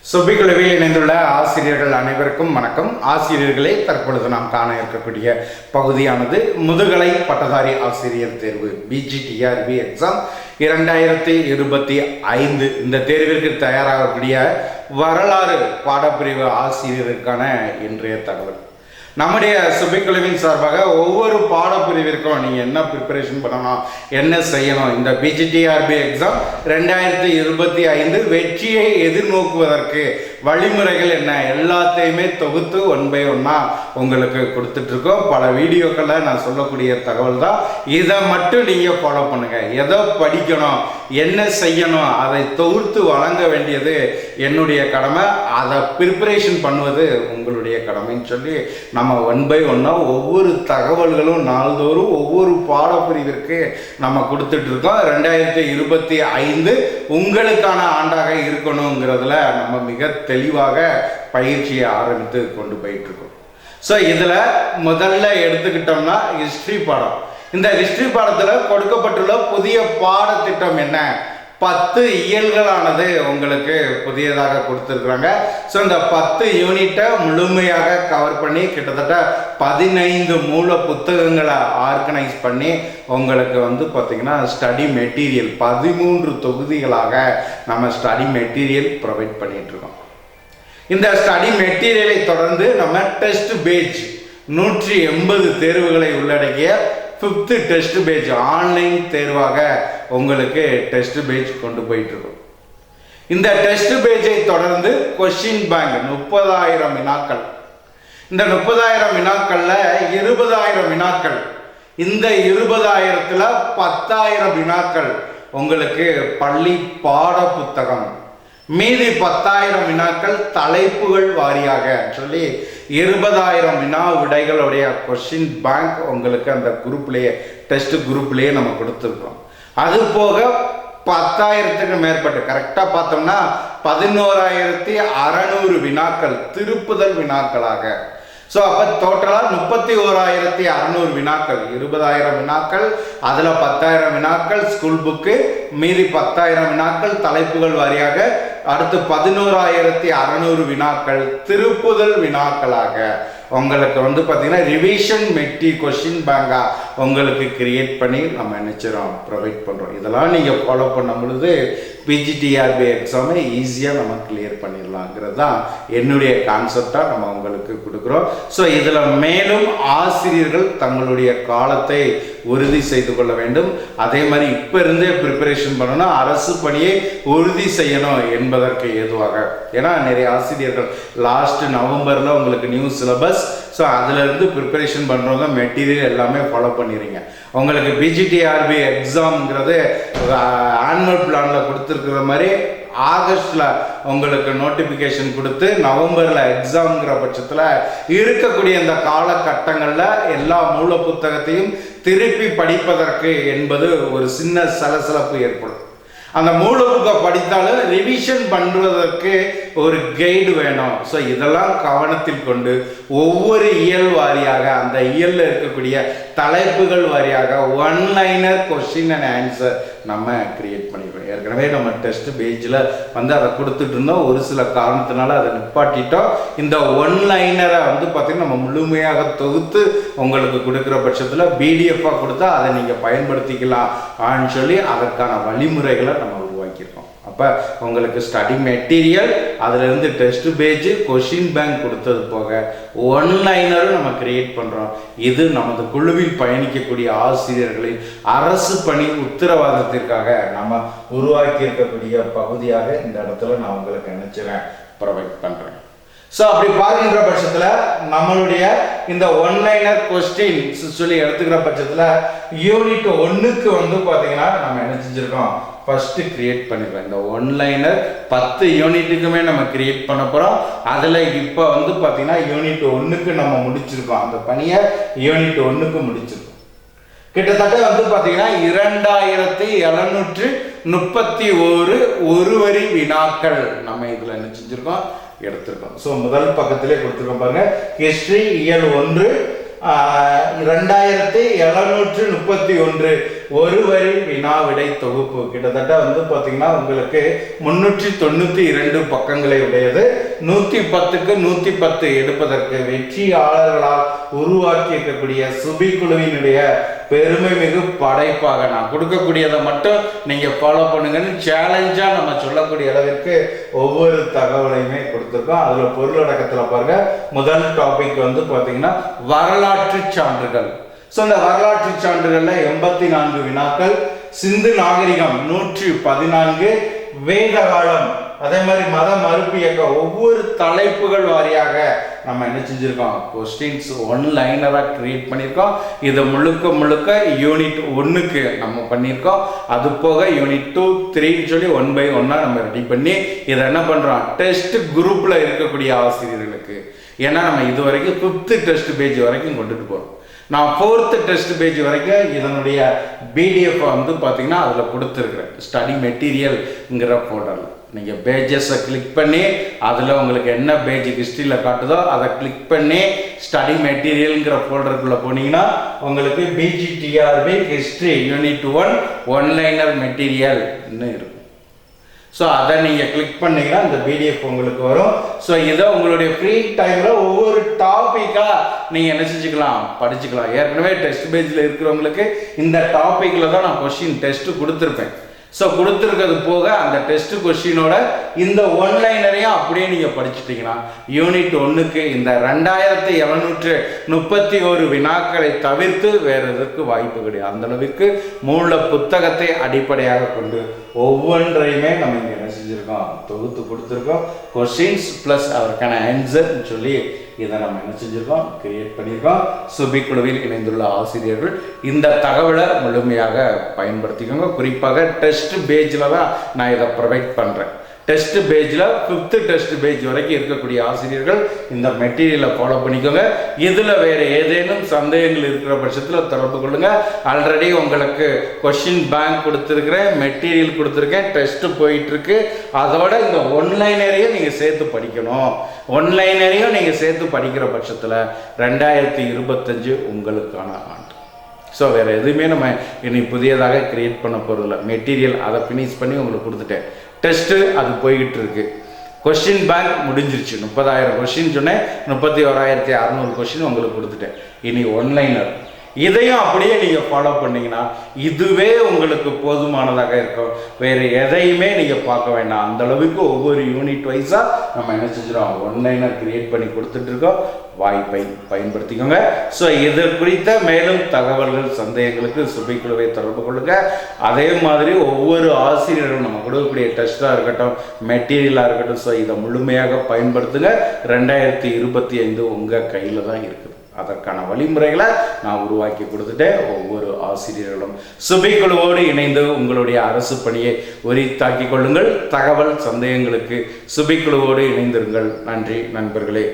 சுபிக்குழுவில் இணைந்துள்ள ஆசிரியர்கள் அனைவருக்கும் வணக்கம். ஆசிரியர்களே, தற்பொழுது நாம் காண இருக்கக்கூடிய பகுதியானது முதுகலை பட்டதாரி ஆசிரியர் தேர்வு BGTRB எக்ஸாம் 2025. இந்த தேர்விற்கு தயாராகக்கூடிய வரலாறு பாடப்பிரிவு ஆசிரியருக்கான இன்றைய தகவல். நம்முடைய சுபிக்குழுவின் சார்பாக ஒவ்வொரு பாடப்பிரிவிற்கும் நீங்கள் என்ன ப்ரிப்பரேஷன் பண்ணணும், என்ன செய்யணும், இந்த BGTRB எக்ஸாம் 2025 வெற்றியை எதிர்நோக்குவதற்கு வழிமுறைகள் என்ன, எல்லாத்தையுமே தொகுத்து 1 by 1 உங்களுக்கு கொடுத்துட்ருக்கோம். பல வீடியோக்களில் நான் சொல்லக்கூடிய தகவல் தான். இதை மட்டும் நீங்கள் ஃபாலோ பண்ணுங்கள். எதை படிக்கணும், என்ன செய்யணும், அதை தொகுத்து வழங்க வேண்டியது என்னுடைய கடமை. அதை ப்ரிப்பரேஷன் பண்ணுவது உங்களுடைய கடமைன்னு சொல்லி நம்ம 1 by 1 ஒவ்வொரு தகவல்களும் நாள்தோறும் ஒவ்வொரு பாடப்பிரிவிற்கு நம்ம கொடுத்துட்ருக்கோம். 2025 உங்களுக்கான ஆண்டாக இருக்கணுங்கிறதுல நம்ம மிக தெளிவாக பயிற்சியை ஆரம்பித்து கொண்டு போயிட்டுருக்கோம். ஸோ இதில் முதல்ல எடுத்துக்கிட்டோம்னா ஹிஸ்ட்ரி பாடம். இந்த ஹிஸ்ட்ரி பாடத்தில் கொடுக்கப்பட்டுள்ள புதிய பாடத்திட்டம் என்ன, 10 இயல்களானது உங்களுக்கு புதியதாக கொடுத்துருக்குறாங்க. ஸோ இந்த 10 யூனிட்டை முழுமையாக கவர் பண்ணி கிட்டத்தட்ட 15 மூல புத்தகங்களை ஆர்கனைஸ் பண்ணி உங்களுக்கு பார்த்தீங்கன்னா ஸ்டடி மெட்டீரியல் 13 தொகுதிகளாக நம்ம ஸ்டடி மெட்டீரியல் ப்ரொவைட் பண்ணிகிட்ருக்கோம். இந்த ஸ்டடி மெட்டீரியலை தொடர்ந்து நம்ம டெஸ்ட் பேஜ் 180 தேர்வுகளை உள்ளடக்கிய 5th டெஸ்ட் பேஜ் ஆன்லைன் தேர்வாக உங்களுக்கு டெஸ்ட் பேஜ் கொண்டு போயிட்டுருக்கோம். இந்த டெஸ்ட் பேஜை தொடர்ந்து கொஸ்டின் பேங்க் 30,000 வினாக்கள். இந்த 30,000 வினாக்களில் 20,000 வினாக்கள், இந்த 20,000ல் 10,000 வினாக்கள் உங்களுக்கு பள்ளி பாட புத்தகம், மீதி 10,000 வினாக்கள் தலைப்புகள் வாரியாக சொல்லி 20,000 வினா விடைகளுடைய கொஸ்டின் பேங்க் உங்களுக்கு அந்த குரூப்லேயே டெஸ்ட் குரூப்லேயே நம்ம கொடுத்துருக்கோம். அது போக 10,000க்கு மேற்பட்டு கரெக்டாக பார்த்தோம்னா 11,600 வினாக்கள் திருப்புதல் வினாக்களாக. ஸோ அப்போ டோட்டலாக 31,600 வினாக்கள், 20,000 வினாக்கள், அதில் 10,000 வினாக்கள் ஸ்கூல் புக்கு, மீதி 10,000 வினாக்கள் தலைப்புகள் வாரியாக, அடுத்து 11,600 வினாக்கள் திருப்புதல் வினாக்களாக உங்களுக்கு பார்த்தீங்கன்னா ரிவிஷன் கொஸ்டின் பேங்கா உங்களுக்கு கிரியேட் பண்ணி நம்ம நினைச்சிரோம் ப்ரொவைட் பண்ணுறோம். இதெல்லாம் நீங்கள் ஃபாலோ பண்ணும் பொழுது BGTRB எக்ஸாமை ஈஸியாக நம்ம கிளியர் பண்ணிடலாங்கிறது தான் என்னுடைய கான்செப்டாக நம்ம உங்களுக்கு கொடுக்குறோம். ஸோ இதில் மேலும் ஆசிரியர்கள் தங்களுடைய காலத்தை உறுதி செய்து கொள்ள வேண்டும். அதே மாதிரி இப்போ இருந்தே ப்ரிப்பரேஷன் பண்ணணும், அரசு பணியை உறுதி செய்யணும் என்பதற்கு ஏதுவாக. ஏன்னா நிறைய ஆசிரியர்கள் லாஸ்ட் நவம்பரில் உங்களுக்கு நியூ சிலபஸ், ஸோ அதிலிருந்து ப்ரிப்பரேஷன் பண்ணுறவங்க மெட்டீரியல் எல்லாமே ஃபாலோ பண்ணிடுறீங்க. உங்களுக்கு BGTRB எக்ஸாம்ங்கிறது ஆனுவல் பிளானில் கொடுத்துருக்குற மாதிரி ஆகஸ்டில் உங்களுக்கு நோட்டிஃபிகேஷன் கொடுத்து நவம்பரில் எக்ஸாம்ங்கிற பட்சத்தில் இருக்கக்கூடிய இந்த காலகட்டங்களில் எல்லா மூல புத்தகத்தையும் திருப்பி படிப்பதற்கு என்பது ஒரு சின்ன சலசலப்பு ஏற்படும். அந்த மூல புக்கை படித்தாலும் ரிவிஷன் பண்ணுவதற்கு ஒரு கைடு வேணும். ஸோ இதெல்லாம் கவனத்தில் கொண்டு ஒவ்வொரு இயல் வாரியாக அந்த இயலில் இருக்கக்கூடிய தலைப்புகள் வாரியாக 1-liner கொஸ்டின் அண்ட் ஆன்சர் நம்ம கிரியேட் பண்ணிக்கிறோம். ஏற்கனவே நம்ம டெஸ்ட் பேஜில் அதை கொடுத்துட்டு இருந்தோம். ஒரு சில காரணத்தினால அதை நிப்பாட்டிட்டோம். இந்த 1-linerஐ பார்த்தீங்கன்னா நம்ம முழுமையாக தொகுத்து உங்களுக்கு கொடுக்குற பட்சத்தில் PDF-ஆக கொடுத்தா அதை நீங்கள் பயன்படுத்திக்கலாம் ஆன்னு சொல்லி அதற்கான வழிமுறைகளை நம்ம உருவாக்கியிருக்கோம். அப்போ உங்களுக்கு ஸ்டடி மெட்டீரியல், அதிலிருந்து டெஸ்ட் பேஜ், கொஸ்டின் பேங்க் கொடுத்தது போக 1-linerம் நம்ம கிரியேட் பண்ணுறோம். இது நமது குழுவில் பயணிக்கக்கூடிய ஆசிரியர்களின் அரசு பணி உத்தரவாதத்திற்காக நம்ம உருவாக்கி இருக்கக்கூடிய பகுதியாக இந்த இடத்துல நான் உங்களுக்கு நினைச்சிறேன் ப்ரொவைட் பண்ணுறேன். ஸோ அப்படி பார்க்கின்ற பட்சத்தில் நம்மளுடைய இந்த 1-liner கொஸ்டின்ஸ் சொல்லி எடுத்துக்கிற பட்சத்தில் யூனிட் 1க்கு பார்த்தீங்கன்னா நம்ம என்ன செஞ்சுருக்கோம், ஃபஸ்ட்டு கிரியேட் பண்ணிடுறோம். இந்த 1-liner 10 யூனிட்டுக்குமே நம்ம கிரியேட் பண்ண போகிறோம். அதில் இப்போ பார்த்தீங்கன்னா யூனிட் 1க்கு நம்ம முடிச்சிருக்கோம். அந்த பணியை யூனிட் 1க்கு முடிச்சிருக்கோம். கிட்டத்தட்ட பார்த்தீங்கன்னா 2,731 ஒரு வரி வினாக்கள் நம்ம இதில் என்ன செஞ்சுருக்கோம், எடுத்திருக்கோம். ஸோ முதல் பக்கத்திலே கொடுத்துருக்கோம் பாருங்க, ஹிஸ்ட்ரி இயல் 1 2731 ஒரு வரி வினா விடை தொகுப்பு. கிட்டத்தட்ட வந்து பார்த்தீங்கன்னா உங்களுக்கு 392 பக்கங்களை உடையது. 110க்கு 110 எடுப்பதற்கு வெற்றியாளர்களால் உருவாக்கி இருக்கக்கூடிய சுபி குழுவினுடைய பெருமை மிகு படைப்பாக நான் கொடுக்கக்கூடியதை மட்டும் நீங்க ஃபாலோ பண்ணுங்கன்னு சேலஞ்சா நம்ம சொல்லக்கூடிய அளவிற்கு ஒவ்வொரு தகவலையுமே கொடுத்துருக்கோம். அதுல பொருளடக்கத்துல பாருங்க, முதல் டாபிக் வந்து பாத்தீங்கன்னா வரலாற்று சான்றுகள். ஸோ இந்த வரலாற்று சான்றுகள்ல 84 வினாக்கள், சிந்து நாகரிகம் 114, வேத காலம், அதே மாதிரி மத மறுப்பு இயக்கம், ஒவ்வொரு தலைப்புகள் வாரியாக நம்ம என்ன செஞ்சிருக்கோம், கொஸ்டின்ஸ் ஒன் லைனரா கிரியேட் பண்ணியிருக்கோம். இதை முழுக்க முழுக்க யூனிட் 1க்கு நம்ம பண்ணியிருக்கோம். அது போக யூனிட் 2, 3 சொல்லி 1 by 1 நம்ம ரெடி பண்ணி இதை என்ன பண்றோம், டெஸ்ட் குரூப்ல இருக்கக்கூடிய ஆசிரியர்களுக்கு. ஏன்னா நம்ம இது வரைக்கும் 5th டெஸ்ட் பேஜ் வரைக்கும் கொண்டுட்டு போறோம். நான் 4th டெஸ்ட் பேஜ் வரைக்கும் இதனுடைய பிடிஎஃப் வந்து பார்த்தீங்கன்னா அதில் கொடுத்துருக்குறேன். ஸ்டடி மெட்டீரியல்ங்கிற போர்ட்டலில் நீங்கள் பேஜஸை கிளிக் பண்ணி அதில் உங்களுக்கு என்ன பேஜ் ஹிஸ்ட்ரியில் காட்டுதோ அதை கிளிக் பண்ணி ஸ்டடி மெட்டீரியல்ங்கிற ஃபோல்டருக்குள்ளே போனீங்கன்னா உங்களுக்கு பிஜிடிஆர்பி ஹிஸ்ட்ரி யூனிட் 1 ஒன்லைனர் மெட்டீரியல்னு இருக்கும். ஸோ அதை நீங்கள் கிளிக் பண்ணீங்கன்னா இந்த பிடிஎஃப் உங்களுக்கு வரும். ஸோ இதை உங்களுடைய ஃப்ரீ டைமில் ஒவ்வொரு டாப்பிக்காக நீங்கள் என்ன செஞ்சுக்கலாம், படிச்சுக்கலாம். ஏற்கனவே டெஸ்ட் பேஜில் இருக்கிறவங்களுக்கு இந்த டாப்பிக்கில் தான் நான் கொஸ்டின் டெஸ்ட்டு கொடுத்துருப்பேன். ஸோ கொடுத்துருக்கிறது போக அந்த டெஸ்ட் கொஸ்டினோட இந்த ஒன்லைனரையும் அப்படியே நீங்கள் படிச்சுட்டீங்கன்னா யூனிட் 1க்கு இந்த 2731 வினாக்களை தவிர்த்து வேறு எதற்கு வாய்ப்பு கிடையாது. அந்த அளவுக்கு மூல புத்தகத்தை அடிப்படையாக கொண்டு ஒவ்வொன்றையுமே நம்ம இங்கே என்ன செஞ்சுருக்கோம், தொகுத்து கொடுத்துருக்கோம். கொஸ்டின்ஸ் ப்ளஸ் அதற்கான ஆன்சர்னு சொல்லி இதை நம்ம என்ன செஞ்சிருக்கோம், கிரியேட் பண்ணியிருக்கோம். சுபி குழுவில் இணைந்துள்ள ஆசிரியர்கள் இந்த தகவலை முழுமையாக பயன்படுத்திக்கோங்க. குறிப்பாக டெஸ்ட் பேஜில் தான் நான் இதை ப்ரொவைட் பண்ணுறேன். டெஸ்ட் பேஜில் 5th டெஸ்ட் பேஜ் வரைக்கும் இருக்கக்கூடிய ஆசிரியர்கள் இந்த மெட்டீரியலை ஃபாலோ பண்ணிக்கோங்க. இதில் வேறு ஏதேனும் சந்தேகங்கள் இருக்கிற பட்சத்தில் தொடர்பு கொள்ளுங்க. ஆல்ரெடி உங்களுக்கு கொஸ்டின் பேங்க் கொடுத்துருக்கிறேன், மெட்டீரியல் கொடுத்துருக்கேன், டெஸ்ட்டு போயிட்டுருக்கு. அதோட இந்த ஒன்லைனரையும் நீங்கள் சேர்த்து படிக்கணும். ஒன்லைனரையும் நீங்கள் சேர்த்து படிக்கிற பட்சத்தில் 2025 உங்களுக்கான ஆண்டு. ஸோ வேறு எதுவுமே நம்ம இனி புதியதாக கிரியேட் பண்ண போகிறதில்ல. மெட்டீரியல் அதை ஃபினிஷ் பண்ணி உங்களுக்கு கொடுத்துட்டேன். டெஸ்ட்டு அது போய்கிட்டு இருக்கு. கொஸ்டின் பேங்க் முடிஞ்சிருச்சு. 30,000 கொஸ்டின் சொன்னேன், 31,600 கொஸ்டின் உங்களுக்கு கொடுத்துட்டேன். இனி ஒன்லைனர் இதையும் அப்படியே நீங்கள் ஃபாலோ பண்ணிங்கன்னா இதுவே உங்களுக்கு போதுமானதாக இருக்கும். வேறு எதையுமே நீங்கள் பார்க்க வேண்டாம். அந்த அளவுக்கு ஒவ்வொரு யூனிட் வைஸாக நம்ம என்ன செஞ்சிடும், ஒன்லைனர் கிரியேட் பண்ணி கொடுத்துட்ருக்கோம். வாய்ப்பை பயன்படுத்திக்கோங்க. ஸோ இது குறித்த மேலும் தகவல்கள் சந்தேகங்களுக்கு சுபிக்குழுவை தொடர்பு கொள்ளுங்க. அதே மாதிரி ஒவ்வொரு ஆசிரியர்களும் நம்ம கொடுக்கக்கூடிய டெஸ்ட்டாக இருக்கட்டும், மெட்டீரியலாக இருக்கட்டும், ஸோ இதை முழுமையாக பயன்படுத்துங்க. 2025 உங்கள் கையில் தான் இருக்குது. அதற்கான வழிமுறைகளை நான் உருவாக்கி கொடுத்துட்டேன். ஒவ்வொரு ஆசிரியர்களும் சுபிக்குழுவோடு இணைந்து உங்களுடைய அரசு பணியை உரித்தாக்கிக் கொள்ளுங்கள். தகவல் சந்தேகங்களுக்கு சுபிக்குழுவோடு இணைந்திருங்கள். நன்றி நண்பர்களே.